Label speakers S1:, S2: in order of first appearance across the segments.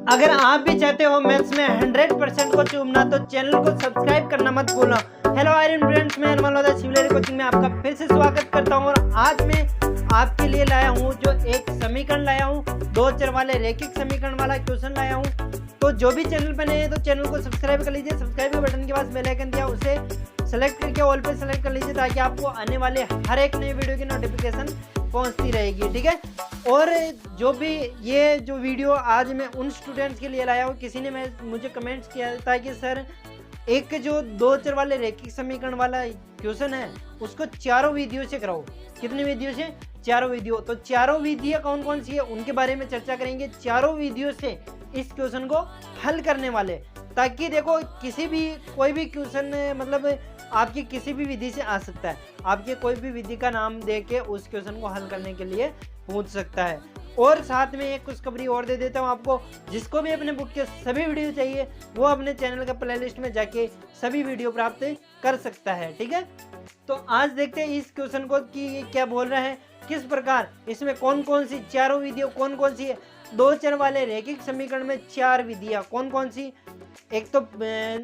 S1: अगर आप भी चाहते हो मैथ्स में 100% को चूमना तो चैनल को सब्सक्राइब करना मत भूलना। हेलो आयरन फ्रेंड्स, मैं मलौदा शिवलहरी कोचिंग में आपका फिर से स्वागत करता हूं और आज मैं आपके लिए लाया हूं जो एक समीकरण लाया हूं, दो चर वाले रैखिक समीकरण वाला क्वेश्चन लाया हूं। तो जो भी चैनल पर नए हैं तो चैनल को सब्सक्राइब कर लीजिए। सब्सक्राइब के बटन के पास बेल आइकन दिया उसे सेलेक्ट करके ऑल पे सेलेक्ट कर लीजिए ताकि आपको आने वाले हर एक नए वीडियो की नोटिफिकेशन पहुंचती रहेगी, ठीक है। और जो भी ये जो वीडियो आज मैं उन स्टूडेंट्स के लिए लाया हूँ, किसी ने मुझे कमेंट्स किया था कि सर एक जो दो चर वाले रैखिक समीकरण वाला क्वेश्चन है उसको चारों विधियों से कराओ। कितनी विधियों से? चारों विधियों। तो चारों विधियाँ कौन कौन सी है उनके बारे में चर्चा करेंगे। चारों विधियों से इस क्वेश्चन को हल करने वाले, ताकि देखो किसी भी कोई भी क्वेश्चन मतलब आपकी किसी भी विधि से आ सकता है। आपके कोई भी विधि का नाम दे के उस क्वेश्चन को हल करने के लिए पूछ सकता है। और साथ में एक खुशखबरी और दे देता हूँ आपको, जिसको भी अपने बुक के सभी वीडियो चाहिए वो अपने चैनल का प्लेलिस्ट में जाके सभी वीडियो प्राप्त कर सकता है, ठीक है। तो आज देखते हैं इस क्वेश्चन को कि क्या बोल रहा है, किस प्रकार इसमें कौन कौन सी चारों विधियों कौन कौन सी है। दो चर वाले रैखिक समीकरण में चार विधियां कौन कौन सी। एक तो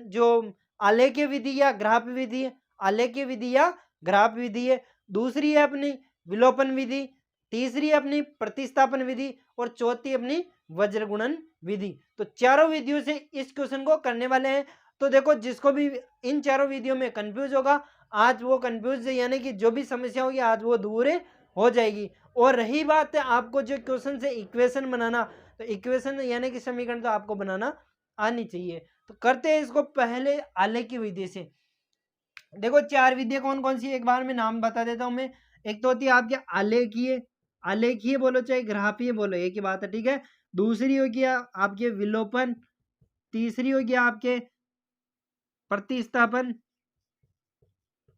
S1: जो आलेख्य विधि या ग्राफ विधि है, आलेख्य विधि या ग्राफ विधि है। दूसरी है अपनी विलोपन विधि, तीसरी है अपनी प्रतिस्थापन विधि और चौथी अपनी वज्र गुणन विधि। तो चारों विधियों से इस क्वेश्चन को करने वाले हैं। तो देखो जिसको भी इन चारों विधियों में कंफ्यूज होगा आज वो कंफ्यूज यानी कि जो भी समस्या होगी आज वो दूर हो जाएगी। और रही बात है आपको जो क्वेश्चन से इक्वेशन बनाना, तो इक्वेशन यानी कि समीकरण तो आपको बनाना आनी चाहिए। तो करते हैं इसको पहले आलेखीय विधि से। देखो चार विधियां कौन कौन सी एक बार में नाम बता देता हूं मैं। एक तो होती है आपके आलेखीय, आलेखीय बोलो चाहे ग्राफीय बोलो एक ही बात है, ठीक है। दूसरी हो गया आपके विलोपन, तीसरी हो गया आपके प्रतिस्थापन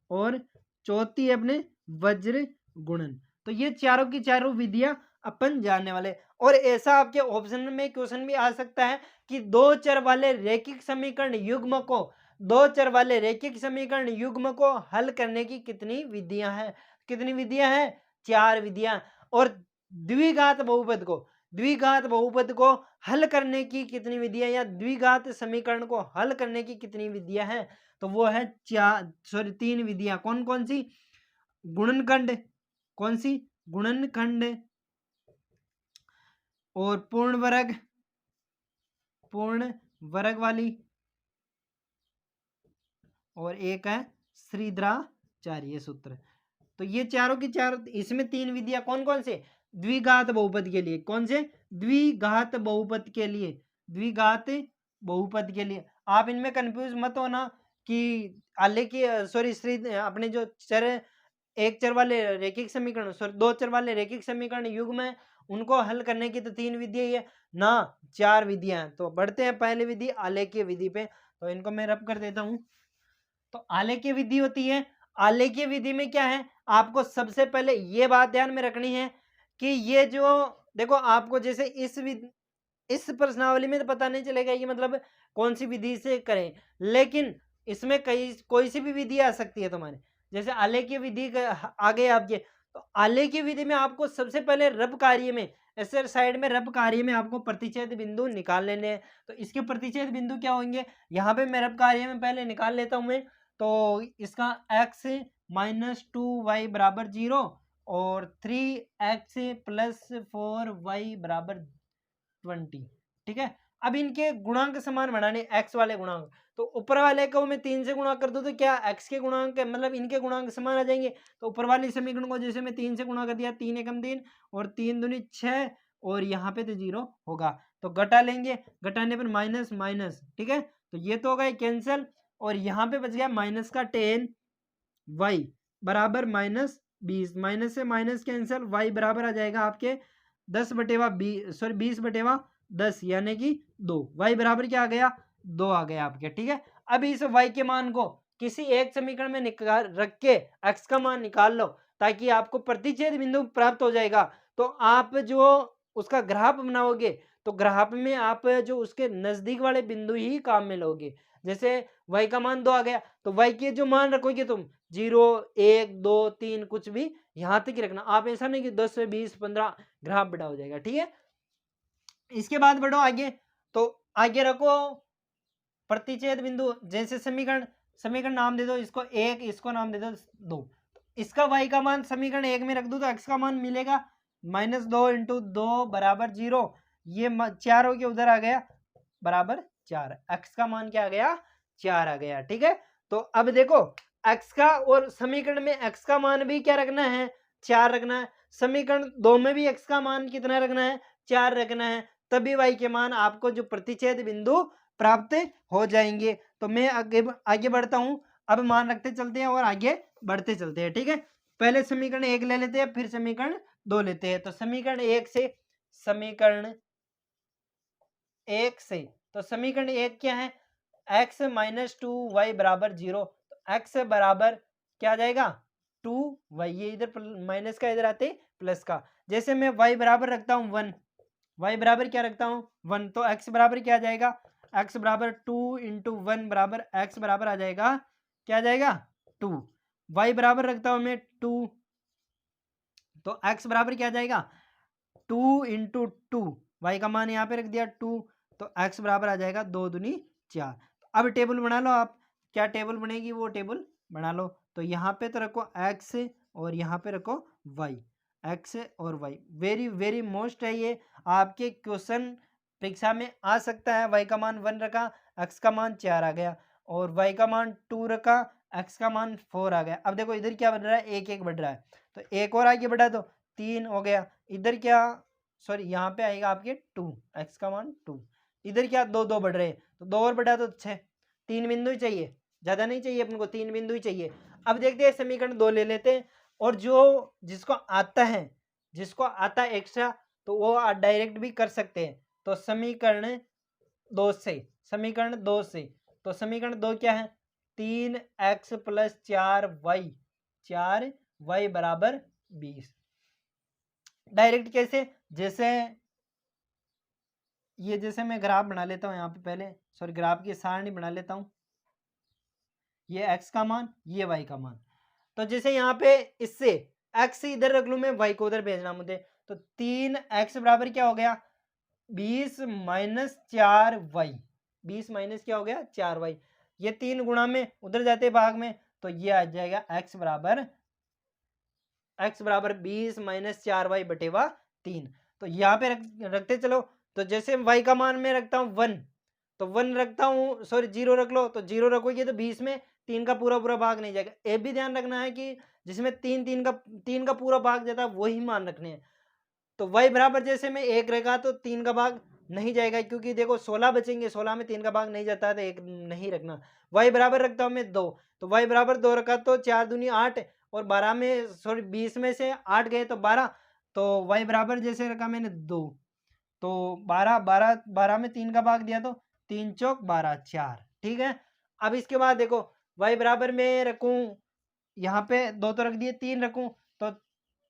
S1: और चौथी अपने वज्र गुणन। तो ये चारों की चारों विधियां अपन जानने वाले। और ऐसा आपके ऑप्शन में क्वेश्चन भी आ सकता है कि दो चर वाले रैखिक समीकरण युग्म को, दो चर वाले रैखिक समीकरण युग्म को हल करने की कितनी विधियां हैं। कितनी विधियां हैं? चार विधियां। और द्विघात बहुपद को, द्विघात बहुपद को हल करने की कितनी विधियां या द्विघात समीकरण को हल करने की कितनी विधियां हैं। तो वो है तीन विधियां। कौन कौन सी? गुणनखंड, कौन सी? गुणनखंड और पूर्ण वर्ग वाली, और एक है श्रीधराचार्य सूत्र। तो ये चारों की चार, इसमें तीन विधियां कौन कौन से? द्विघात बहुपद के लिए। कौन से? द्विघात बहुपद के लिए, द्विघात बहुपद के लिए। आप इनमें कंफ्यूज मत होना कि आलेखीय श्री अपने जो चर एक चर वाले रैखिक समीकरण दो चर वाले रैखिक समीकरण युग्म है उनको हल करने की तो तीन विधियां है ना, चार विधियां हैं। तो बढ़ते हैं पहली विधि आलेखीय विधि पे। तो इनको मैं रब कर देता हूं। तो आलेखीय विधि होती है, आलेखीय विधि में क्या है आपको सबसे पहले ये बात ध्यान में रखनी है कि ये जो देखो आपको जैसे इस प्रश्नावली में तो पता नहीं चलेगा कि मतलब कौन सी विधि से करें, लेकिन इसमें कोई सी भी विधि आ सकती है तुम्हारे। जैसे आलेखीय विधि आ गए आपके, तो आलेखीय विधि में आपको सबसे पहले रब कार्य में ऐसे साइड में रब कार्य में आपको प्रतिच्छेद बिंदु निकाल लेने हैं। तो इसके प्रतिच्छेद बिंदु क्या होंगे, यहाँ पे मैं रब कार्य में पहले निकाल लेता हूं मैं। तो इसका x -2y बराबर 0 और 3x + 4y बराबर 20, ठीक है। अब इनके गुणांक समान बनाने, x वाले गुणांक, तो ऊपर वाले को मैं 3 से गुणा कर दूं तो क्या x के गुणांक मतलब इनके गुणांक समान आ जाएंगे। तो ऊपर वाले समीकरण को जैसे मैं 3 से गुणा कर दिया, 3 एकम 3 और 3 दूनी 6 और यहाँ पे तो 0 होगा। तो घटा लेंगे, घटाने पर माइनस माइनस, ठीक है। तो ये तो हो गए कैंसिल और यहाँ पे बच गया माइनस का 10 y बराबर -20, माइनस से माइनस कैंसिल, y बराबर आ जाएगा आपके 20/10 यानी कि 2। y बराबर क्या आ गया? 2 आ गया आपके, ठीक है। अब इस y के मान को किसी एक समीकरण में निकाल रख के x का मान निकाल लो ताकि आपको प्रतिच्छेद बिंदु प्राप्त हो जाएगा। तो आप जो उसका ग्राफ बनाओगे तो ग्राफ में आप जो उसके नजदीक वाले बिंदु ही काम में लोगे। जैसे y का मान 2 आ गया तो y के जो मान रखोगे तुम 0 1 2 3 कुछ भी यहां तक ही रखना। आप ऐसा नहीं कि 10 20 15 ग्राफ बड़ा हो जाएगा, ठीक है। इसके बाद बढ़ो आगे। तो आगे रखो प्रतिच्छेद बिंदु, जैसे समीकरण नाम दे दो, इसको 1, इसको नाम दे दो 2। इसका y का मान समीकरण 1 में रख दो तो x का मान मिलेगा -2 × 2 बराबर 0। ये 4 हो के उधर आ गया बराबर 4। x का मान क्या आ गया? 4 आ गया। ठीक है, तो अब देखो x का और समीकरण में x का मान भी क्या रखना है? 4 रखना है। समीकरण 2 में भी x का मान कितना रखना है? 4 रखना है। तभी y के मान आपको जो प्रतिच्छेद बिंदु प्राप्त हो जाएंगे। तो मैं आगे बढ़ता हूं। अब मान रखते चलते हैं और आगे बढ़ते चलते हैं। ठीक है, पहले समीकरण 1 ले लेते हैं, फिर समीकरण 2 लेते हैं। तो समीकरण 1 से तो समीकरण 1 क्या है? x - 2y बराबर 0। तो x बराबर क्या आ जाएगा? 2y। ये इधर माइनस का, इधर आते प्लस का। जैसे मैं y बराबर रखता हूँ 1, y बराबर क्या रखता हूँ 1, तो x बराबर क्या आ जाएगा? x बराबर 2 × 1 बराबर x बराबर आ जाएगा, क्या आ जाएगा? 2। y बराबर रखता हूँ मैं 2, तो x बराबर क्या आ जाएगा? 2 × 2। y का मान यहाँ पे रख दिया 2, तो x बराबर आ जाएगा 2 दूनी 4। अब टेबल बना लो आप, क्या टेबल बनेगी वो टेबल बना लो। तो यहाँ पे तो रखो x और यहाँ पे रखो y, x और y। वेरी वेरी मोस्ट है ये, आपके क्वेश्चन परीक्षा में आ सकता है। y का मान 1 रखा, x का मान 4 आ गया, और y का मान 2 रखा, x का मान 4 आ गया। अब देखो इधर क्या बढ़ रहा है? 1 1 बढ़ रहा है, तो एक और आगे बढ़ा दो, 3 हो गया। इधर क्या, सॉरी यहाँ पे आएगा आपके 2, x का मान 2। इधर क्या 2 2 बढ़ रहे हैं, तो 2 और बढ़ा तो 6। 3 बिंदु ही चाहिए, ज्यादा नहीं चाहिए अपन को, 3 बिंदु ही चाहिए। अब देखते हैं समीकरण 2 ले लेते हैं, और जो जिसको आता है एक्स्ट्रा, तो वो डायरेक्ट भी कर सकते हैं। तो समीकरण 2 से तो समीकरण 2 क्या है? 3x + 4y बराबर 20। डायरेक्ट कैसे? जैसे मैं ग्राफ बना लेता हूँ यहाँ पे, पहले सॉरी ग्राफ की सारणी बना लेता हूँ। ये x का मान, ये y का मान। तो जैसे यहाँ पे इससे x इधर रख लूँ मैं, y को उधर भेजना मुझे, तो 3x बराबर क्या हो गया? 20 - 4y। 20 माइनस क्या हो गया? 4y। ये 3 गुणा में उधर जाते भाग में, तो ये आ जाएगा x बराबर 20 - 4y बटे 3। तो यहाँ पे रखते चलो। तो जैसे y का मान में रखता हूँ 1, तो 1 रखता हूँ, सॉरी 0 रख लो, तो 0 रखोगे तो 20 में 3 का पूरा भाग नहीं जाएगा। ये भी ध्यान रखना है कि जिसमें 3 का पूरा भाग जाता है वही मान रखने हैं। तो y बराबर जैसे में 1 रहेगा तो 3 का भाग नहीं जाएगा, क्योंकि देखो 16 बचेंगे, 16 में 3 का भाग नहीं जाता है, तो 1 नहीं रखना। y बराबर रखता हूँ मैं 2, तो y बराबर 2 रखा तो 4 दूनी 8, और 12 में सॉरी 20 में से 8 गए तो 12, तो y बराबर जैसे रखा मैंने 2, तो 12 में 3 का भाग दिया तो 3 चौक 12 4। ठीक है, अब इसके बाद देखो y बराबर में रखूं, यहाँ पे 2 तो रख दिए, 3 रखूं, तो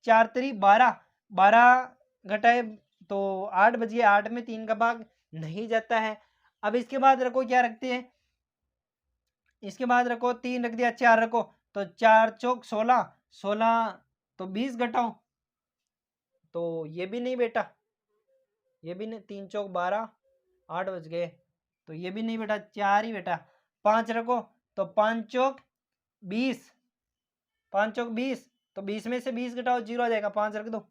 S1: 4 3 12, 12 घटाए तो 8 बच गए, 8 में 3 का भाग नहीं जाता है। अब इसके बाद रखो, क्या रखते हैं? इसके बाद रखो 3 रख दिया, 4 रखो, तो 4 चौक 16, 16 तो 20 घटाओ, तो ये भी नहीं बेटा, ये भी नहीं, 3 चौक 12, 8 बच गए, तो ये भी नहीं बेटा, 4 ही बेटा। 5 रखो, तो 5 चौक 20, 5 चौक 20, तो 20 में से 20 घटाओ, 0 आ जाएगा, 5 रख दो।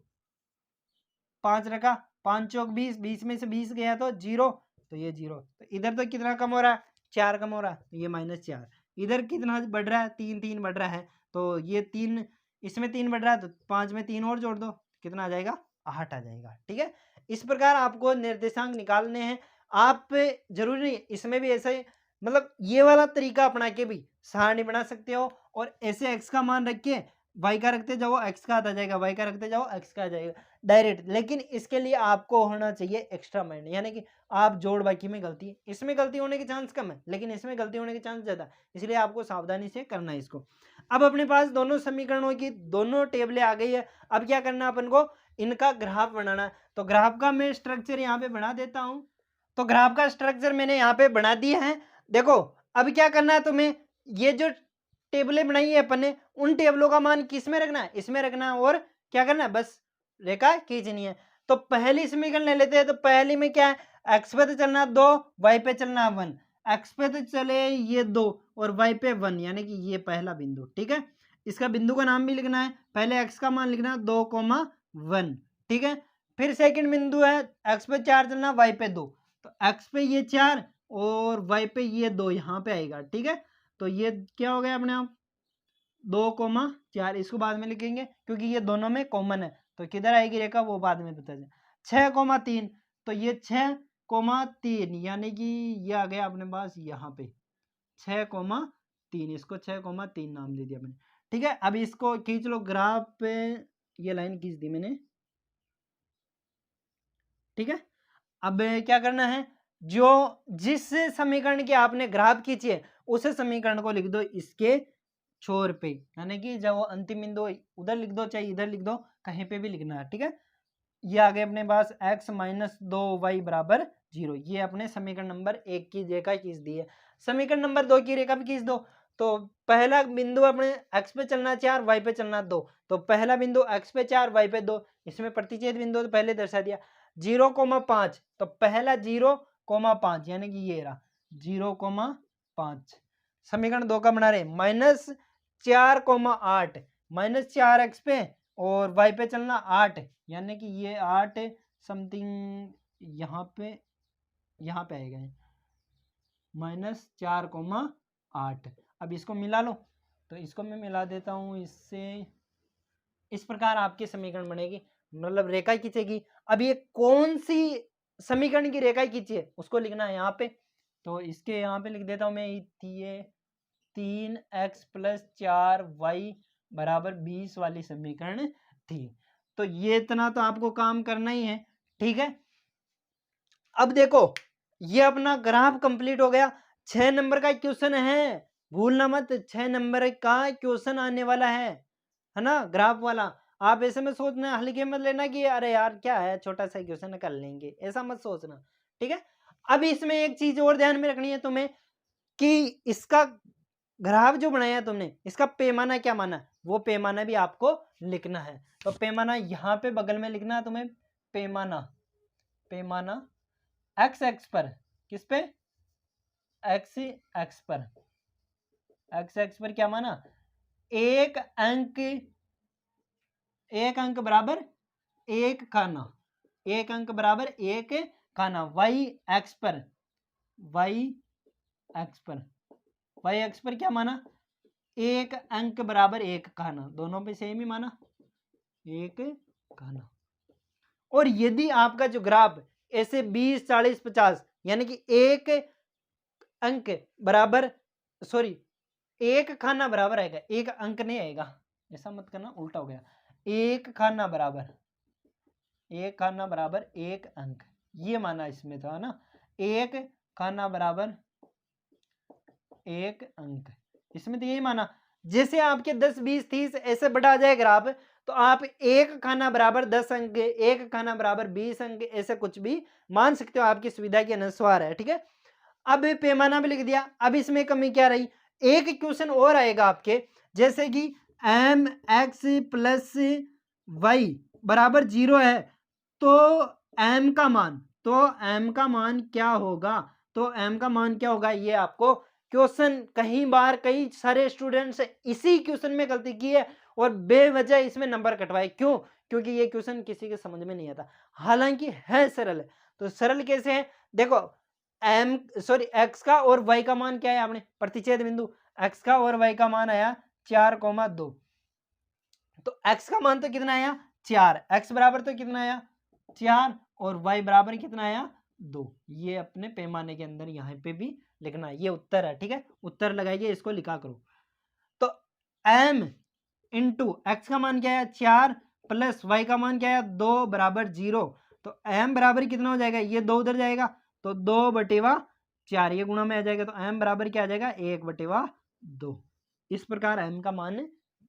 S1: 5 रखा, 5 चौक 20, 20 में से 20 गया तो 0, तो ये 0। तो इधर तो कितना कम हो रहा है? 4 कम हो रहा है, तो ये -4। इधर कितना बढ़ रहा है? 3 3 बढ़ रहा है, तो ये 3, इसमें 3 बढ़ रहा है, तो 5 में 3 और जोड़ दो, कितना आ जाएगा? 8 आ जाएगा। ठीक है, इस प्रकार आपको निर्देशांक निकालने हैं। आप जरूरी नहीं इसमें भी ऐसा ही, मतलब ये वाला तरीका अपना के भी सारणी बना सकते हो, और ऐसे x का मान रख के y का रखते जाओ, x का आता जाएगा, y का रखते जाओ, x का आ जाएगा डायरेक्ट। लेकिन इसके लिए आपको होना चाहिए एक्स्ट्रा माइंड, यानी कि आप जोड़ बाकी में गलती, इसमें गलती होने के चांस कम है, लेकिन इसमें गलती होने के चांस ज़्यादा, इसलिए आपको सावधानी से करना है इसको। अब अपने पास दोनों समीकरणों की दोनों टेबलें आ गई है। अब क्या करना है अपन को? इनका ग्राफ बनाना है। तो ग्राफ का मैं स्ट्रक्चर यहाँ पे बना देता हूँ। तो ग्राफ का स्ट्रक्चर मैंने यहाँ पे बना दिया है। देखो अब क्या करना है तुम्हें, ये जो टेबलें बनाई है अपन ने, उन टेबलों का मान किस में रखना है? इसमें रखना है, और क्या करना है? बस रेखा खींचनी है। तो पहली समीकरण ले लेते हैं। तो पहली में क्या है? एक्स पे तो चलना 2, वाई पे चलना 1। एक्स पे तो चले ये 2 और वाई पे 1, यानी कि ये पहला बिंदु। ठीक है, इसका बिंदु का नाम भी लिखना है, पहले एक्स का मान लिखना 2,1। ठीक है, फिर सेकंड बिंदु है एक्स पे 4 चलना, वाई पे 2। तो एक्स पे ये 4 और वाई पे ये 2 यहाँ पे आएगा। ठीक है, तो ये क्या हो गया अपने आप 2,4। इसको बाद में लिखेंगे क्योंकि ये दोनों में कॉमन है, तो किधर आएगी रेखा वो बाद में पता चले। 6,3, तो ये 6,3 यानी कि ये आ गया अपने पास यहाँ पे 6,3। इसको 6,3 नाम दे दिया मैंने। ठीक है, अब इसको खींच लो ग्राफ पे, ये लाइन खींच दी मैंने। ठीक है, अब क्या करना है, जो जिस समीकरण की आपने ग्राफ खींची है उस समीकरण को लिख दो इसके छोर पे, यानी कि जब वो अंतिम बिंदु उधर लिख दो चाहे इधर लिख दो, कहीं पे भी लिखना है। ठीक है, ये आ गए अपने पास x माइनस 2y बराबर 0। ये अपने समीकरण नंबर 1 की रेखा खींच दी है। समीकरण नंबर 2 की रेखा भी खींच दो। तो पहला बिंदु अपने x पे चलना 4, y पे चलना 2। तो पहला बिंदु x पे 4, y पे 2, इसमें प्रतिच्छेद बिंदु तो पहले दर्शा दिया। 0,5, तो पहला 0,5 यानी कि ये रहा 0,5। समीकरण 2 का बना रहे माइनस 4,8, -4x पे और y पे चलना 8, यानी कि ये 8 समथिंग यहाँ पे आएगा -4,8। अब इसको मिला लो, तो इसको मैं मिला देता हूँ इससे। इस प्रकार आपकी समीकरण बनेगी, मतलब रेखा खींचेगी। अब ये कौन सी समीकरण की रेखा खींची है उसको लिखना है यहाँ पे, तो इसके यहाँ पे लिख देता हूँ मैं। ये 3x + 4y बराबर 20 वाली समीकरण थी। तो ये इतना तो आपको काम करना ही है। ठीक है, अब देखो ये अपना ग्राफ कंप्लीट हो गया। 6 नंबर का क्वेश्चन है, भूलना मत, 6 नंबर का क्वेश्चन आने वाला है ना, ग्राफ वाला। आप ऐसे में सोचना, हल्के मत लेना कि अरे यार क्या है छोटा सा क्वेश्चन कर लेंगे, ऐसा मत सोचना। ठीक है, अब इसमें एक चीज और ध्यान में रखनी है तुम्हें कि इसका ग्राफ जो बनाया तुमने, इसका पैमाना क्या माना, वो पैमाना भी आपको लिखना है। तो पैमाना यहाँ पे बगल में लिखना है तुम्हें, पैमाना एक्स एक्स पर, किस पे, एक्स एक्स पर, एक्स एक्स पर क्या माना, एक अंक बराबर एक खाना, एक अंक बराबर एक खाना। वाई एक्स पर, वाई एक्स पर क्या माना, एक अंक बराबर एक खाना, दोनों पे सेम ही माना, एक खाना। और यदि आपका जो ग्राफ ऐसे 20, 40, 50 यानी कि एक अंक बराबर, सॉरी एक खाना बराबर आएगा, एक अंक नहीं आएगा, ऐसा मत करना, उल्टा हो गया। एक खाना बराबर एक अंक, ये माना इसमें था ना, एक खाना बराबर एक अंक, इसमें तो यही माना। जैसे आपके 10, 20, 30 ऐसे बढ़ा जाए ग्राफ, तो आप एक खाना बराबर 10 अंक, एक खाना बराबर 20 अंक, ऐसे कुछ भी मान सकते हो, आपकी सुविधा के अनुसार है। ठीक है, अब पैमाना भी लिख दिया। अब इसमें कमी क्या रही, एक क्वेश्चन और आएगा आपके, जैसे कि mx + y बराबर 0 है, तो m का मान क्या होगा, तो m का मान क्या होगा, ये आपको क्वेश्चन कई बार कई सारे स्टूडेंट्स इसी क्वेश्चन में गलती की है और बेवजह इसमें नंबर कटवाए। क्यों, क्योंकि ये क्वेश्चन किसी के समझ में नहीं आता, हालांकि है सरल। तो सरल कैसे है, देखो x का और y का मान क्या है, आपने प्रतिच्छेद बिंदु, x का और y का मान आया 4,2। तो x का मान तो कितना आया 4, x बराबर तो कितना आया 4 और y बराबर कितना आया 2। ये अपने पैमाने के अंदर यहाँ पे भी लिखना है, ये उत्तर है। ठीक है, उत्तर लगाइए, इसको लिखा करो। तो m इंटू एक्स का मान क्या है 4 प्लस y का मान क्या है 2 बराबर 0। तो m बराबर कितना हो जाएगा, ये 2 उधर जाएगा तो 2/4, ये गुणा में आ जाएगा, तो m बराबर क्या आ जाएगा 1/2। इस प्रकार m का मान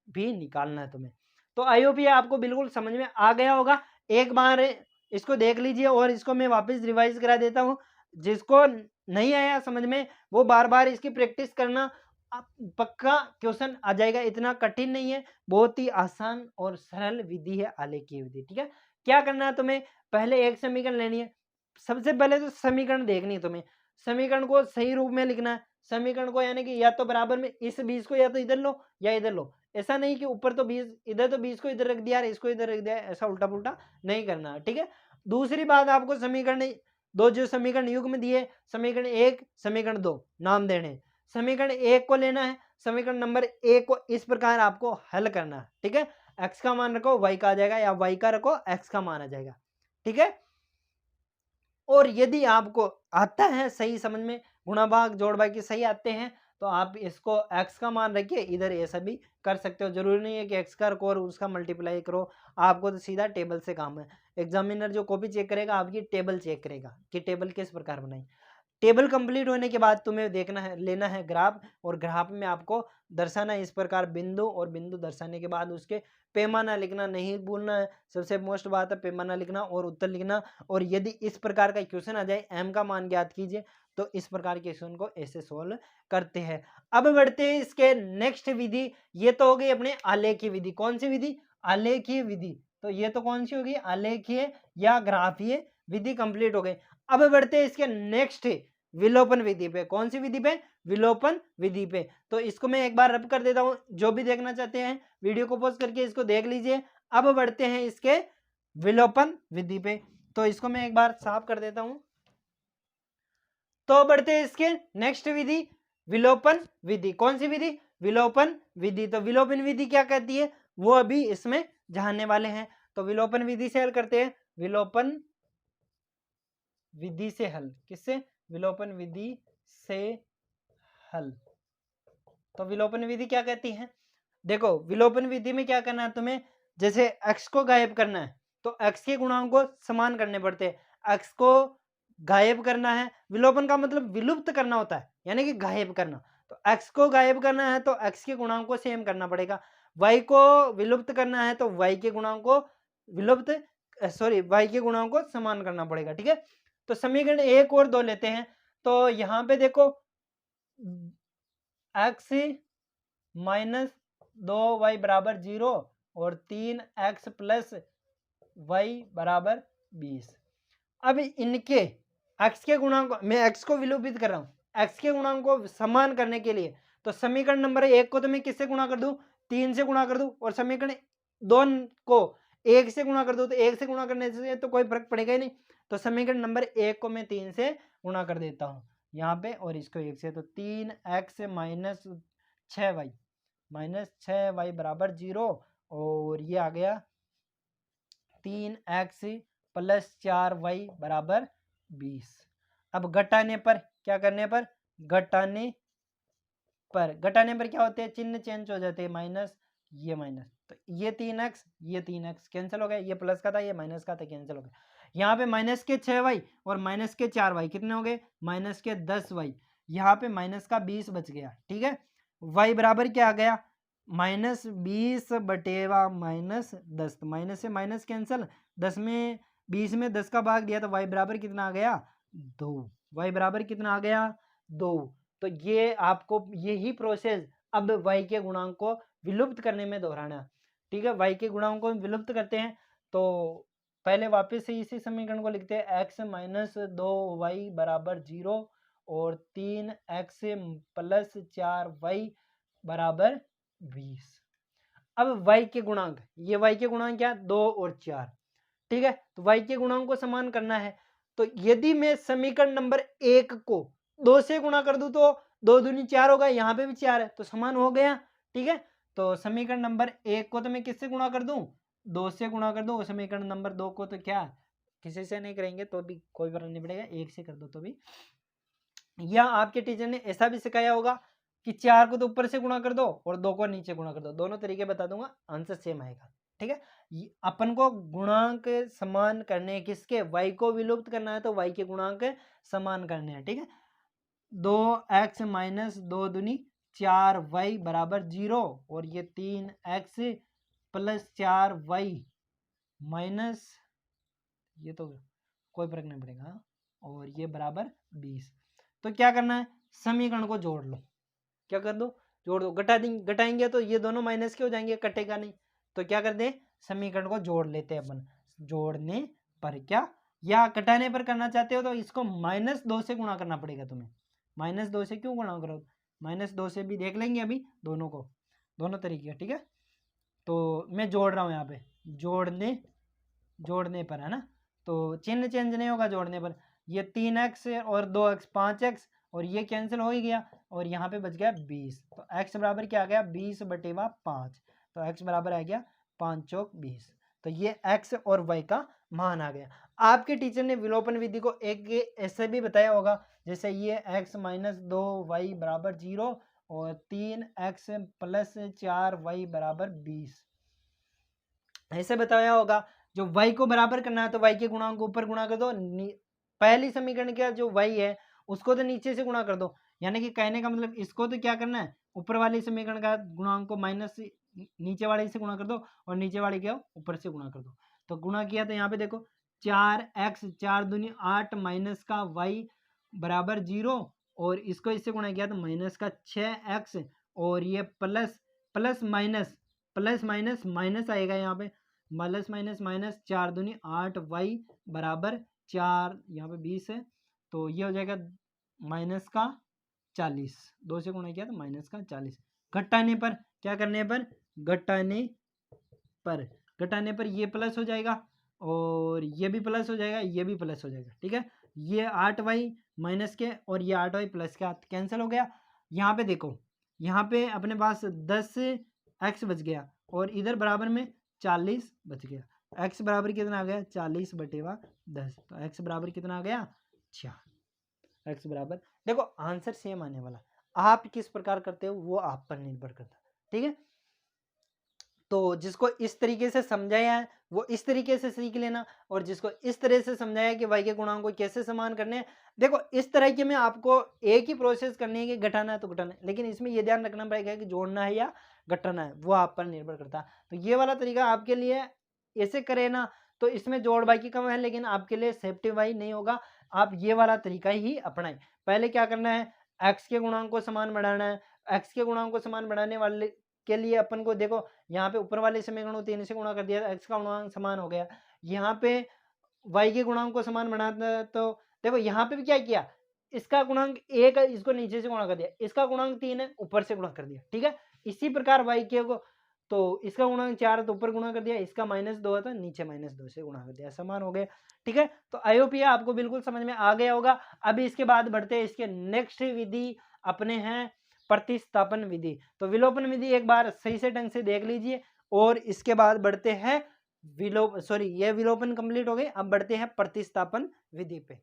S1: भी निकालना है तुम्हें। तो आई होप ये आपको बिल्कुल समझ में आ गया होगा। एक बार इसको देख लीजिए और इसको मैं वापस रिवाइज करा देता हूँ। जिसको नहीं आया समझ में वो बार बार इसकी प्रैक्टिस करना, पक्का क्वेश्चन आ जाएगा। इतना कठिन नहीं है, बहुत ही आसान और सरल विधि है आलेख की विधि। ठीक है, क्या करना है तुम्हें, पहले एक समीकरण लेनी है, सबसे पहले तो समीकरण देखनी है तुम्हें, समीकरण को सही रूप में लिखना है। समीकरण को यानी कि या तो बराबर में इस 20 को या तो इधर लो या इधर लो। ऐसा नहीं कि ऊपर तो 20 इधर, तो 20 को इधर रख दिया, इसको इधर रख दिया, ऐसा उल्टा पुल्टा नहीं करना, ठीक है। दूसरी बात, आपको समीकरण दो जो समीकरण युग्म दिए, समीकरण 1 समीकरण 2 नाम देने। समीकरण 1 को लेना है, समीकरण नंबर 1 को इस प्रकार आपको हल करना है, ठीक है। x का मान रखो y का आ जाएगा, या y का रखो x का मान आ जाएगा, ठीक है। और यदि आपको आता है सही समझ में, गुणा भाग जोड़ भाग की सही आते हैं, तो आप इसको x का मान रखिए, इधर ऐसा भी कर सकते हो। जरूरी नहीं है कि x का रखो और उसका मल्टीप्लाई करो, आपको तो सीधा टेबल से काम है। एग्जामिनर जो कॉपी चेक करेगा आपकी टेबल चेक करेगा कि टेबल किस प्रकार बनाई। टेबल कंप्लीट होने के बाद तुम्हें देखना है, लेना है ग्राफ, और ग्राफ में आपको दर्शाना है इस प्रकार बिंदु, और बिंदु दर्शाने के बाद उसके पैमाना लिखना नहीं भूलना है। सबसे मोस्ट बात है पैमाना लिखना और उत्तर लिखना। और यदि इस प्रकार का क्वेश्चन आ जाए, m का मान ज्ञात कीजिए, तो इस प्रकार के क्वेश्चन को ऐसे सोल्व करते हैं। अब बढ़ते हैं इसके नेक्स्ट विधि। ये तो हो गई अपने आलेखीय विधि। कौन सी विधि? आलेखीय विधि। तो ये तो कौन सी होगी? आलेखीय या ग्राफीय विधि कंप्लीट हो गई। अब बढ़ते हैं इसके नेक्स्ट विलोपन विधि पे। कौन सी विधि पे? विलोपन विधि पे। तो इसको मैं एक बार रब कर देता हूं, जो भी देखना चाहते हैं वीडियो को पॉज करके इसको देख लीजिए। अब बढ़ते हैं इसके विलोपन विधि पे, तो इसको मैं एक बार साफ कर देता हूं। तो बढ़ते हैं इसके नेक्स्ट विधि, विलोपन विधि। कौन सी विधि? विलोपन विधि। तो विलोपन विधि क्या कहती है वो अभी इसमें जानने वाले हैं। तो विलोपन विधि से हल करते हैं। विलोपन विधि से हल, किससे? विलोपन विधि से हल। तो विलोपन विधि क्या कहती है? देखो, विलोपन विधि में क्या करना है तुम्हें, जैसे x को गायब करना है तो x के गुणांक को समान करने पड़ते हैं। x को गायब करना है, विलोपन का मतलब विलुप्त करना होता है, यानी कि गायब करना। तो x को गायब करना है तो x के गुणांक को सेम करना पड़ेगा। y को विलुप्त करना है तो y के गुणांक को y के गुणांक को समान करना पड़ेगा, ठीक है। तो समीकरण 1 और 2 लेते हैं। तो यहाँ पे देखो, x माइनस 2y बराबर 0 और 3x प्लस y बराबर 20। अब इनके x के गुणांक, मैं x को विलोपित कर रहा हूँ, x के गुणांक को समान करने के लिए, तो समीकरण नंबर 1 को तो मैं किससे गुणा कर दूं? 3 से गुणा कर दूं। और समीकरण 2 को 1 से गुणा कर दूं, तो 1 से गुणा करने से तो कोई फर्क पड़ेगा ही नहीं। तो समीकरण नंबर 1 को मैं 3 से गुणा कर देता हूँ यहाँ पे, और इसको 1 से। तो 3x माइनस 6y बराबर 0, और ये आ गया 3x प्लस 4y बराबर 20। अब घटाने पर, क्या करने पर? घटाने पर क्या होते हैं? चिन्ह चेंज हो जाते हैं, माइनस, ये माइनस, तो ये 3x कैंसिल हो गया, ये प्लस का था ये माइनस का था, कैंसिल हो गया। यहाँ पे माइनस के 6y और माइनस के 4y कितने हो गए? माइनस के 10y। यहाँ पे माइनस का 20 बच गया, ठीक है। y बराबर क्या आ गया? माइनस 20 बटेवा माइनस 10। माइनस से माइनस कैंसिल, 20 में 10 का भाग दिया तो y बराबर कितना आ गया? 2। y बराबर कितना आ गया? 2। तो ये आपको यही प्रोसेस अब y के गुणांक को विलुप्त करने में दोहराना, ठीक है। y के गुणांक को विलुप्त करते हैं, तो पहले वापस से इसी समीकरण को लिखते हैं। x माइनस 2y बराबर 0 और 3x प्लस 4y बराबर 20। अब y के गुणांक, ये y के गुणांक क्या? 2 और 4, ठीक है। तो y के गुणांक को समान करना है। तो यदि मैं समीकरण नंबर 1 को 2 से गुणा कर दूं तो 2 दूनी 4 होगा, यहाँ पे भी 4 है तो समान हो गया, ठीक है। तो समीकरण नंबर 1 को तो मैं किससे गुणा कर दूं? 2 से गुणा कर दूं। समीकरण नंबर 2 को तो क्या किसी से नहीं करेंगे तो भी कोई फर्क नहीं पड़ेगा, 1 से कर दो तो भी। या आपके टीचर ने ऐसा भी सिखाया होगा कि 4 को तो ऊपर से गुणा कर दो और 2 को नीचे गुणा कर दो। दोनों तरीके बता दूंगा, आंसर सेम आएगा, ठीक है। अपन को गुणांक समान करने, किसके? y को विलुप्त करना है तो y के गुणांक समान करने हैं, ठीक है। 2x माइनस 2 दूनी 4y बराबर 0 और ये 3x प्लस 4y माइनस, ये तो कोई फर्क नहीं पड़ेगा, और ये बराबर 20। तो क्या करना है? समीकरण को जोड़ लो। क्या कर दो? जोड़ दो। घटाएंगे तो ये दोनों माइनस के हो जाएंगे, कटेगा नहीं। तो क्या कर दे? समीकरण को जोड़ लेते हैं अपन। जोड़ने पर क्या? या घटाने पर करना चाहते हो तो इसको -2 से गुणा करना पड़ेगा तुम्हें। -2 से क्यों गुणा करो, -2 से भी देख लेंगे अभी दोनों को, दोनों तरीके, ठीक है। तो मैं जोड़ रहा हूँ यहाँ पे, जोड़ने पर है ना, तो चिन्ह चेंज नहीं होगा जोड़ने पर। ये 3x और 2x 5x और ये कैंसिल हो ही गया और यहाँ पे बच गया 20। तो x बराबर क्या आ गया 20/5। तो x बराबर आ गया 5 चौक 20। तो ये x और y का मान आ गया। आपके टीचर ने विलोपन विधि को एक ऐसे भी बताया होगा, जैसे ये x - 2y बराबर 0 और 3x + 4y बराबर 20 ऐसे बताया होगा। जो y को बराबर करना है तो y के गुणांक को ऊपर गुणा कर दो, पहली समीकरण का जो y है उसको तो नीचे से गुणा कर दो, यानी कि कहने का मतलब इसको तो क्या करना है, ऊपर वाली समीकरण का गुणांक को माइनस नीचे वाले से गुणा कर दो और नीचे वाले क्या ऊपर से गुणा कर दो। तो गुणा किया तो यहाँ पे देखो 4x 4 दूनी 8 माइनस का y बराबर 0 और इसको इससे गुणा किया तो माइनस का 6x और ये प्लस माइनस माइनस आएगा यहाँ पे, माइनस 4 दूनी 8 y बराबर 4, यहाँ पे 20 है तो ये हो जाएगा माइनस का 40, 2 से गुणा किया तो माइनस का 40। घटाने पर क्या करने पर, घटाने पर ये प्लस हो जाएगा और ये भी प्लस हो जाएगा, ये भी प्लस हो जाएगा, ठीक है। ये 8y माइनस के और ये 8y प्लस का कैंसिल हो गया। यहाँ पे देखो, यहाँ पे अपने पास 10x बच गया और इधर बराबर में 40 बच गया। x बराबर कितना आ गया 40/10। तो x बराबर कितना आ गया 4। x बराबर, देखो आंसर सेम आने वाला, आप किस प्रकार करते हो वो आप पर निर्भर करता है, ठीक है। तो जिसको इस तरीके से समझाया है वो इस तरीके से सीख लेना, और जिसको इस तरह से समझाया कि y के गुणांक को कैसे समान करने हैं, देखो इस तरह के में आपको एक ही प्रोसेस करनी है कि घटाना है तो घटाना है, लेकिन इसमें ये ध्यान रखना पड़ेगा कि जोड़ना है या घटाना है, वो आप पर निर्भर करता है। तो ये वाला तरीका आपके लिए ऐसे करे ना तो इसमें जोड़ बाकी कम है, लेकिन आपके लिए सेफ्टी वाई नहीं होगा, आप ये वाला तरीका ही अपनाएं। पहले क्या करना है, x के गुणांक को समान बढ़ाना है। x के गुणांक को समान बढ़ाने वाले के लिए अपन को देखो, यहाँ पे ऊपर वाले समीकरण को 3 से गुणा कर दिया, x का गुणांक समान हो गया। यहाँ पे y के गुणांक को समान बनाना, तो देखो यहाँ पे भी क्या किया, इसका गुणांक 1 है, इसको नीचे से गुणा कर दिया, इसका गुणांक 3 है, ऊपर से गुणा कर दिया, ठीक है। इसी प्रकार y के को, तो इसका गुणांक 4 है तो ऊपर गुणा कर दिया, इसका -2 है तो नीचे -2 से गुणा कर दिया, समान हो गया, ठीक है। तो आई होप ये आपको बिल्कुल समझ में आ गया होगा। अभी इसके बाद बढ़ते हैं, इसके नेक्स्ट विधि अपने हैं प्रतिस्थापन विधि। तो विलोपन विधि एक बार सही से ढंग से देख लीजिए और इसके बाद बढ़ते हैं ये विलोपन कंप्लीट हो गई, अब बढ़ते हैं प्रतिस्थापन विधि पे।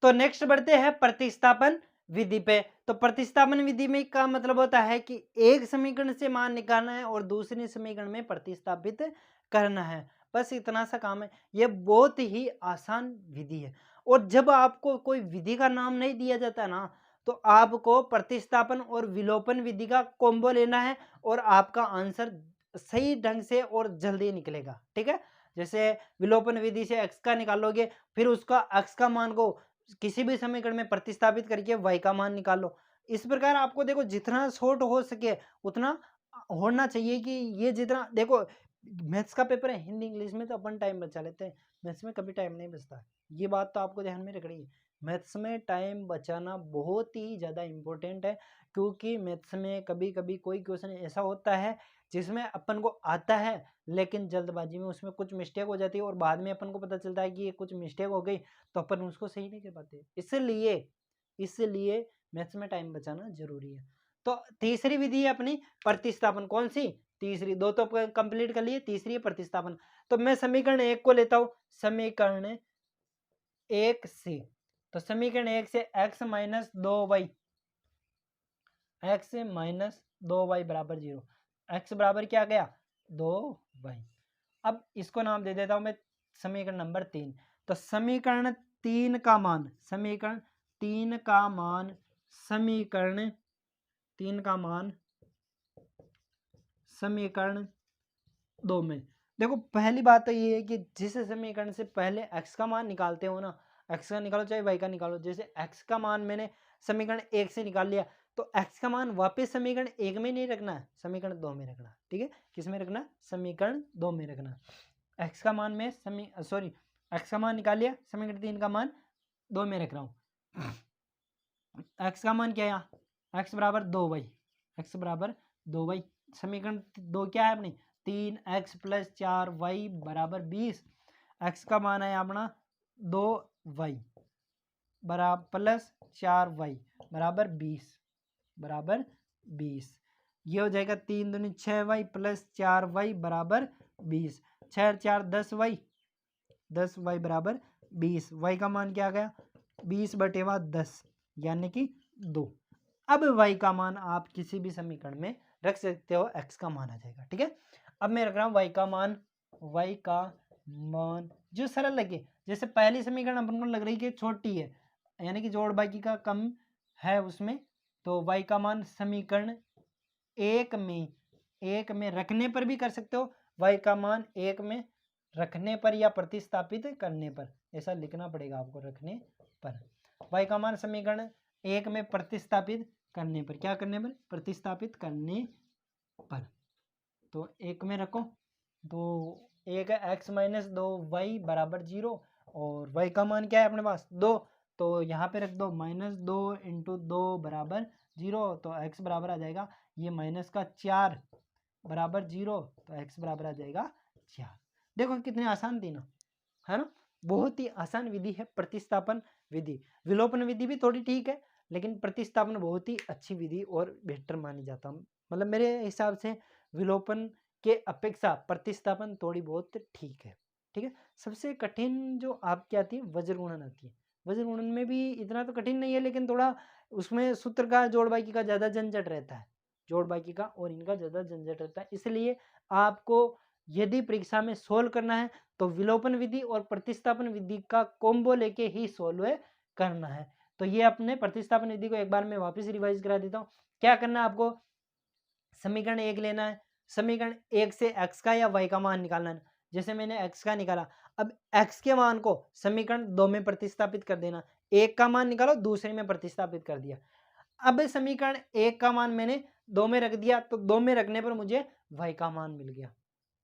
S1: तो नेक्स्ट बढ़ते हैं प्रतिस्थापन विधि पे। तो प्रतिस्थापन विधि में का मतलब होता है कि एक समीकरण से मान निकालना है और दूसरे समीकरण में प्रतिस्थापित करना है, बस इतना सा काम है। यह बहुत ही आसान विधि है, और जब आपको कोई विधि का नाम नहीं दिया जाता ना, तो आपको प्रतिस्थापन और विलोपन विधि का कॉम्बो लेना है और आपका आंसर सही ढंग से और जल्दी निकलेगा, ठीक है। जैसे विलोपन विधि से x का निकालोगे, फिर उसका x का मान को किसी भी समीकरण में प्रतिस्थापित करके y का मान निकालो। इस प्रकार आपको देखो जितना शॉर्ट हो सके उतना होना चाहिए, कि ये जितना देखो मैथ्स का पेपर है, हिंदी इंग्लिश में तो अपन टाइम बचा लेते हैं, मैथ्स में कभी टाइम नहीं बचता, ये बात तो आपको ध्यान में रखनी है। मैथ्स में टाइम बचाना बहुत ही ज़्यादा इम्पोर्टेंट है, क्योंकि मैथ्स में कभी कभी कोई क्वेश्चन ऐसा होता है जिसमें अपन को आता है लेकिन जल्दबाजी में उसमें कुछ मिस्टेक हो जाती है और बाद में अपन को पता चलता है कि ये कुछ मिस्टेक हो गई, तो अपन उसको सही नहीं कर पाते। इसलिए मैथ्स में टाइम बचाना जरूरी है। तो तीसरी विधि है अपनी प्रतिस्थापन, कौन सी तीसरी, दो तो कंप्लीट कर लिए, तीसरी है प्रतिस्थापन। तो मैं समीकरण 1 को लेता हूं, समीकरण 1 से, तो समीकरण 1 से x - 2y बराबर 0, x बराबर क्या गया 2y। अब इसको नाम दे देता हूं मैं समीकरण नंबर 3। तो समीकरण 3 का मान, समीकरण 3 का मान समीकरण 2 में, देखो पहली बात तो ये है कि जिस समीकरण से पहले x का मान निकालते हो ना, x का निकालो चाहे y का निकालो, जैसे x का मान मैंने समीकरण 1 से निकाल लिया, तो x का मान वापस समीकरण 1 में नहीं रखना है, समीकरण 2 में रखना, ठीक है। किस में रखना, समीकरण 2 में रखना। x का मान में एक्स का मान निकाल लिया, समीकरण 3 का मान 2 में रख रहा हूँ। एक्स का मान क्या है यहाँ, एक्स बराबर 2y, एक्स बराबर 2y। समीकरण 2 क्या है अपनी, 3x प्लस 4y बराबर 20। एक्स का मान है अपना 2y बराबर प्लस 4y बराबर 20। ये हो जाएगा 3 दूनी 6y प्लस 4y बराबर 20। 6 4 10y, 10y बराबर 20। y का मान क्या आ गया, 20/10 यानी कि 2। अब y का मान आप किसी भी समीकरण में रख सकते हो, x का मान आ जाएगा। ठीक है, अब मैं रख रहा हूँ y का मान जो सरल लगे। जैसे पहली समीकरण अपन को लग रही है कि छोटी है, यानी कि जोड़ बाकी का कम है उसमें, तो y का मान समीकरण एक में रखने पर भी कर सकते हो। y का मान एक में रखने पर या प्रतिस्थापित करने पर, ऐसा लिखना पड़ेगा आपको, रखने पर। y का मान समीकरण एक में प्रतिस्थापित करने पर, क्या करने पर, प्रतिस्थापित करने पर। तो एक में रखो, तो एक है x माइनस 2y बराबर 0, और y का मान क्या है अपने पास 2, तो यहाँ पे रख दो -2 × 2 बराबर 0, तो x बराबर आ जाएगा ये -4 बराबर 0, तो x बराबर आ जाएगा 4। देखो कितनी आसान थी ना, है ना, बहुत ही आसान विधि है प्रतिस्थापन विधि। विलोपन विधि भी थोड़ी ठीक है, लेकिन प्रतिस्थापन बहुत ही अच्छी विधि और बेहतर मानी जाता है। मतलब मेरे हिसाब से विलोपन के अपेक्षा प्रतिस्थापन थोड़ी बहुत ठीक है। ठीक है, सबसे कठिन जो आपकी आती है वज्र गुणन आती है। वज्र गुणन में भी इतना तो कठिन नहीं है, लेकिन थोड़ा उसमें सूत्र का जोड़ बाकी का ज़्यादा झंझट रहता है, जोड़ बाकी का और इनका ज़्यादा झंझट रहता है। इसलिए आपको यदि परीक्षा में सोल्व करना है तो विलोपन विधि और प्रतिस्थापन विधि का कॉम्बो लेके ही सोल्व करना है। तो ये अपने प्रतिस्थापन विधि को एक बार मैं वापस रिवाइज करा देता हूँ। क्या करना है आपको, समीकरण 1 लेना है, समीकरण 1 से x का या y का मान निकालना है। जैसे मैंने x का निकाला, अब x के मान को समीकरण 2 में प्रतिस्थापित कर देना। 1 का मान निकालो, दूसरे में प्रतिस्थापित कर दिया। अब समीकरण 1 का मान मैंने 2 में रख दिया, तो 2 में रखने पर मुझे y का मान मिल गया।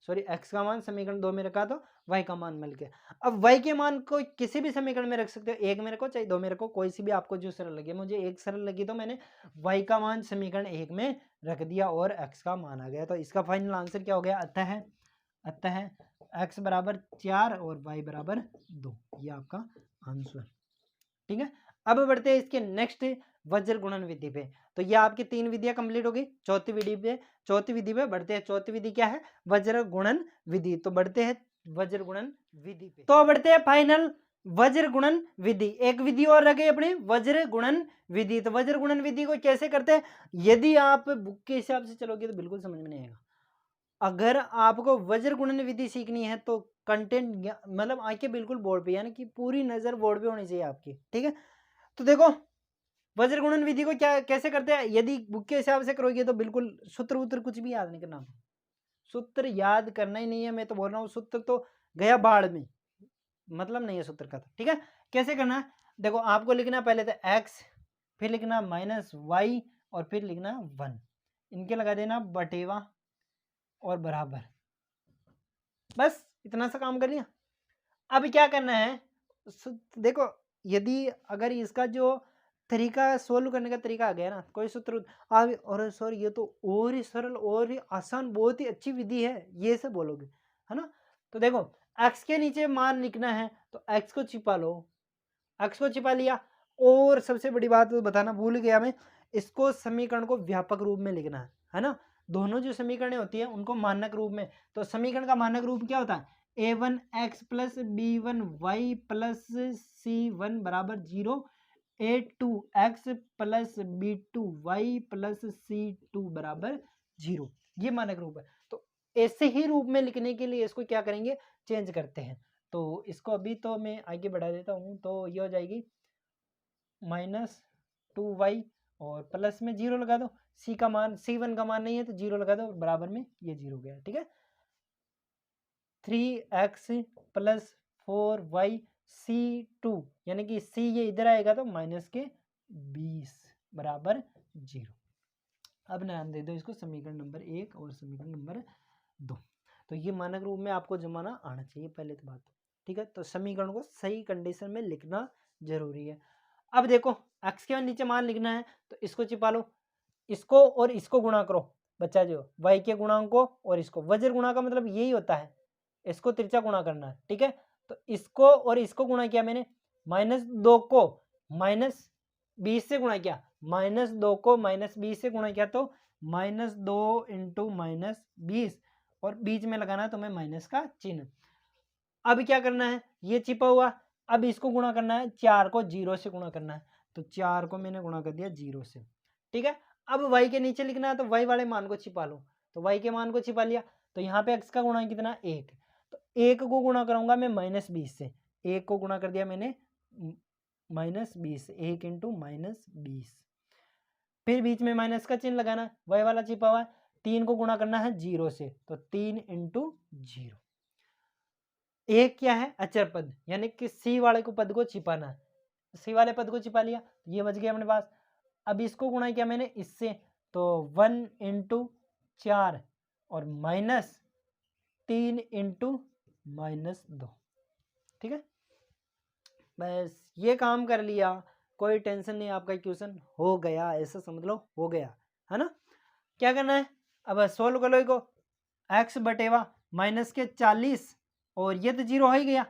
S1: सॉरी, x का मान समीकरण 2 में रखा तो y का मान मिल गया। अब y के मान को किसी भी समीकरण में रख सकते हो, 1 में रखो चाहे 2 में रखो, कोई सी भी आपको जो सरल लगे। मुझे 1 सरल लगी तो मैंने y का मान समीकरण 1 में रख दिया और x का मान आ गया। तो इसका फाइनल आंसर क्या हो गया, अतः x बराबर 4 और y बराबर 2, ये आपका आंसर। ठीक है, अब बढ़ते हैं इसके नेक्स्ट वज्र गुणन विधि पे। तो ये आपकी 3 विधियां कंप्लीट हो गई। चौथी विधि पे बढ़ते हैं। चौथी विधि क्या है, वज्र गुणन विधि। तो बढ़ते हैं वज्र गुणन विधि पे। तो बढ़ते हैं फाइनल वज्र गुणन विधि। एक विधि और रह गई अपनी वज्र गुणन विधि। तो वज्र गुणन विधि को कैसे करते हैं, यदि आप बुक के हिसाब से चलोगे तो बिल्कुल समझ में नहीं आएगा। अगर आपको वज्र गुणन विधि सीखनी है तो कंटेंट मतलब आके बिल्कुल बोर्ड पे, यानी कि पूरी नजर बोर्ड पे होनी चाहिए आपकी। ठीक है, तो देखो वज्र गुणन विधि को क्या कैसे करते हैं, यदि बुक के हिसाब से करोगे तो बिल्कुल सूत्र उत्तर कुछ भी याद नहीं करना। सूत्र याद करना ही नहीं है, मैं तो बोल रहा हूँ, सूत्र तो गया बाढ़ में, मतलब नहीं है सूत्र का। तो ठीक है, कैसे करना है, देखो आपको लिखना पहले तो x, फिर लिखना -y और फिर लिखना 1, इनके लगा देना बटेवा और बराबर, बस इतना सा काम कर लिया। अब क्या करना है, देखो यदि अगर इसका जो तरीका सोल्व करने का तरीका आ गया ना, कोई सूत्र और सर ये तो और ही सरल और ही आसान, बहुत ही अच्छी विधि है, ये सब बोलोगे, है ना। तो देखो x के नीचे मान लिखना है तो x को छिपा लो, x को छिपा लिया। और सबसे बड़ी बात तो बताना भूल गया मैं, इसको समीकरण को व्यापक रूप में लिखना है ना। दोनों जो समीकरण होती है उनको मानक रूप में, तो समीकरण का मानक रूप क्या होता है, a1x plus b1y plus c1 बराबर 0, a2x plus b2y plus c2 बराबर 0, ये मानक रूप है। तो ऐसे ही रूप में लिखने के लिए इसको क्या करेंगे, चेंज करते हैं। तो इसको अभी तो मैं आगे बढ़ा देता हूँ, तो ये हो जाएगी -2y और प्लस में 0 लगा दो, c1 का मान नहीं है तो 0 लगा दो, बराबर में ये 0 गया। ठीक है, 3x प्लस 4y c2, यानी कि c ये इधर आएगा तो -20 बराबर 0। अब नाम दे दो इसको समीकरण नंबर 1 और समीकरण नंबर 2। तो ये मानक रूप में आपको जमाना आना चाहिए पहले तो बात। ठीक है, तो समीकरण को सही कंडीशन में लिखना जरूरी है। अब देखो x के नीचे मान लिखना है तो इसको छिपा लो, इसको और इसको गुणा करो, बच्चा जो y के गुणांक को और इसको, वज्र गुणा का मतलब यही होता है, इसको तिरछा गुणा करना है, ठीक है। तो इसको और इसको गुणा किया मैंने, -2 को -20 से गुणा किया, -2 को -20 से गुणा किया तो -2 इंटू -20 और बीच में लगाना है तुम्हें माइनस का चिन्ह। अब क्या करना है, ये छिपा हुआ, अब इसको गुणा करना है, 4 को 0 से गुणा करना है, तो 4 को मैंने गुणा कर दिया 0 से, ठीक है। अब y के नीचे लिखना है तो y वाले मान को छिपा लो, तो y के मान को छिपा लिया, तो यहाँ पे x का गुणा कितना 1, तो 1 को गुणा करूंगा मैं -20 से, 1 को गुणा कर दिया मैंने -20, 1 इंटू -20, फिर बीच में माइनस का चिन्ह लगाना, y वाला छिपा हुआ है, 3 को गुणा करना है 0 से, तो 3 इंटू 0, एक क्या है अचर पद, यानी कि सी वाले को पद को छिपाना है, सी वाले पद को छिपा लिया, ये बच गया अपने पास। अब इसको गुणा किया मैंने इससे, तो 1 इंटू 4 और -3 इंटू -2, ठीक है। बस ये काम कर लिया, कोई टेंशन नहीं, आपका क्वेश्चन हो गया, ऐसा समझ लो हो गया, है ना। क्या करना है, अब सोल्व कर लो इसको, x बटेवा -40 और ये तो 0 हो ही गया,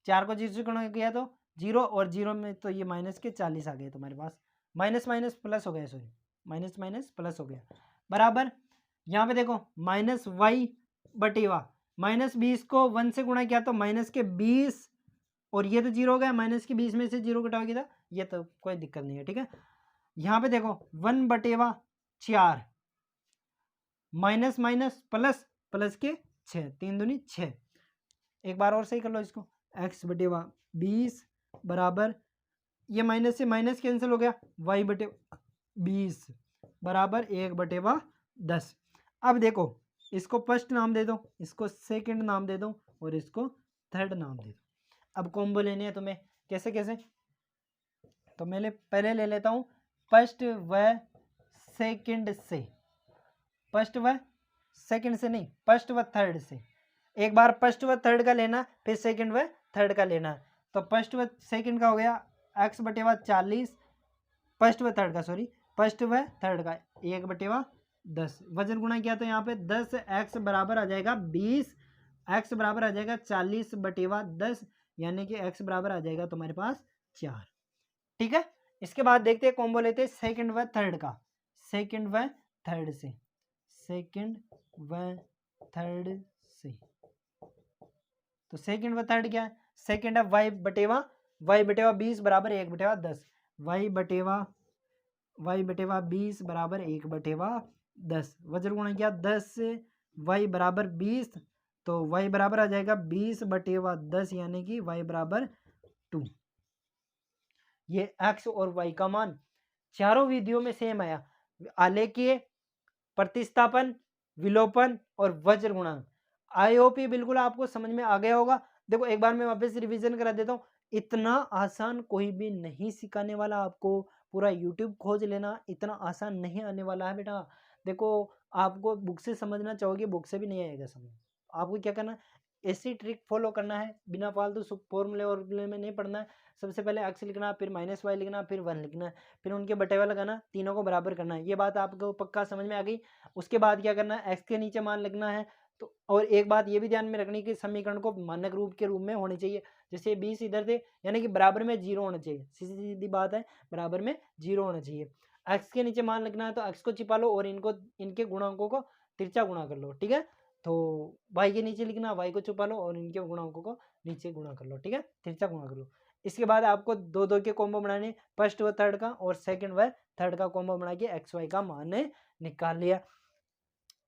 S1: 4 को 0 से गुणा किया तो 0 और 0 में तो ये -40 आ गए तुम्हारे पास, माइनस माइनस प्लस हो गया, सॉरी माइनस माइनस प्लस हो गया, बराबर यहाँ पे देखो -y बटेवा -20 को 1 से गुणा किया तो -20 और ये तो 0 हो गया, -20 में से 0 घटाओगे था, ये तो कोई दिक्कत नहीं है, ठीक है। यहाँ पे देखो 1 बटेवा 4 माइनस माइनस प्लस प्लस के 6, 3 दूनी 6, एक बार और सही कर लो इसको, x बटेवा 20 बराबर, ये माइनस से माइनस कैंसिल हो गया, y बटेवा 20 बराबर 1 बटेवा 10। अब देखो इसको फर्स्ट नाम दे दो, इसको सेकंड नाम दे दो और इसको थर्ड नाम दे दो। अब कॉम्बो लेने हैं तुम्हें, कैसे कैसे, तो मैं पहले ले लेता हूँ फर्स्ट व सेकंड से, फर्स्ट व सेकंड से नहीं, फर्स्ट व थर्ड से, एक बार फर्स्ट व थर्ड का लेना, फिर सेकंड व थर्ड का लेना। तो फर्स्ट व सेकंड का हो गया x बटेवा 40, फर्स्ट व थर्ड का, सॉरी फर्स्ट व थर्ड का 1 बटेवा 10, वजन गुणा किया तो यहाँ पे 10x बराबर आ जाएगा 20, x बराबर आ जाएगा 40 बटेवा 10, यानी कि x बराबर आ जाएगा तुम्हारे पास 4, ठीक है। इसके बाद देखते हैं कॉम्बो लेते हैं सेकंड व थर्ड का, सेकंड व थर्ड से, सेकंड व थर्ड से, तो सेकंड व थर्ड क्या है, सेकंड है y बटेवा 20 बराबर 1 बटेवा 10, y बटेवा 20 बराबर 1 बटेवा 10, वज्र गुणा किया 10 से y बराबर 20, तो y बराबर आ जाएगा 20 बटेवा 10, यानी कि y बराबर 2। ये x और y का मान चारों विधियों में सेम आया, आलेखीय, प्रतिस्थापन, विलोपन और वज्र गुणांक। आई होप ये बिल्कुल आपको समझ में आ गया होगा। देखो एक बार मैं वापस रिवीजन करा देता हूँ, इतना आसान कोई भी नहीं सिखाने वाला आपको, पूरा यूट्यूब खोज लेना, इतना आसान नहीं आने वाला है बेटा। देखो आपको बुक से समझना चाहोगे, बुक से भी नहीं आएगा समझ, आपको क्या करना है, ऐसी ट्रिक फॉलो करना है, बिना फालतू फॉर्मूले और में नहीं पढ़ना है। सबसे पहले x लिखना, फिर -y लिखना, फिर 1 लिखना, फिर उनके बटेवा लगाना, तीनों को बराबर करना है। ये बात आपको पक्का समझ में आ गई। उसके बाद क्या करना है, x के नीचे मान लिखना है। तो और एक बात ये भी ध्यान में रखनी कि समीकरण को मानक रूप के रूप में होनी चाहिए, जैसे 20 इधर थे, यानी कि बराबर में 0 होना चाहिए, सीधी बात है, बराबर में 0 होना चाहिए। x के नीचे मान लिखना है तो x को छिपा लो और इनको, इनके गुणांकों को तिरछा गुणा कर लो, ठीक है। तो y के नीचे लिखना, y को छुपा लो और इनके गुणांकों को नीचे गुणा कर लो, ठीक है, तिरछा गुणा कर लो। इसके बाद आपको 2-2 के कॉम्बो बनाने, फर्स्ट व थर्ड का और सेकंड व थर्ड का कॉम्बो बना के एक्स वाई का मान निकाल लिया।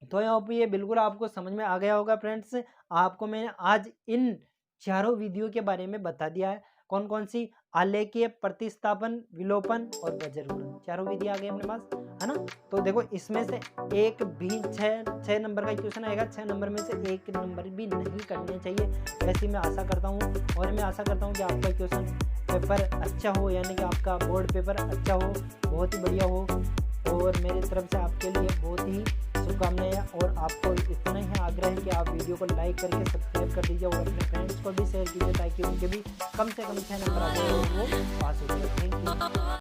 S1: तो यहाँ पे ये बिल्कुल आपको समझ में आ गया होगा फ्रेंड्स। आपको मैंने आज इन चारों विधियों के बारे में बता दिया है, कौन कौन सी, आलेखीय, प्रतिस्थापन, विलोपन और वज्र गुणन, चारों विधि आ गई अपने पास, है ना। तो देखो इसमें से एक भी 6 नंबर का क्वेश्चन आएगा, 6 नंबर में से 1 नंबर भी नहीं करने चाहिए, ऐसी मैं आशा करता हूँ। और मैं आशा करता हूँ कि आपका क्वेश्चन पेपर अच्छा हो, यानी कि आपका बोर्ड पेपर अच्छा हो, बहुत ही बढ़िया हो, और मेरी तरफ से आपके लिए बहुत ही शुभकामनाएं। और आपको इतना ही आग्रह है कि आप वीडियो को लाइक करके सब्सक्राइब कर दीजिए और अपने फ्रेंड्स को भी शेयर कीजिए ताकि उनके भी कम से कम 6 नंबर आ जाए और वो पास हो जाए। Thank you.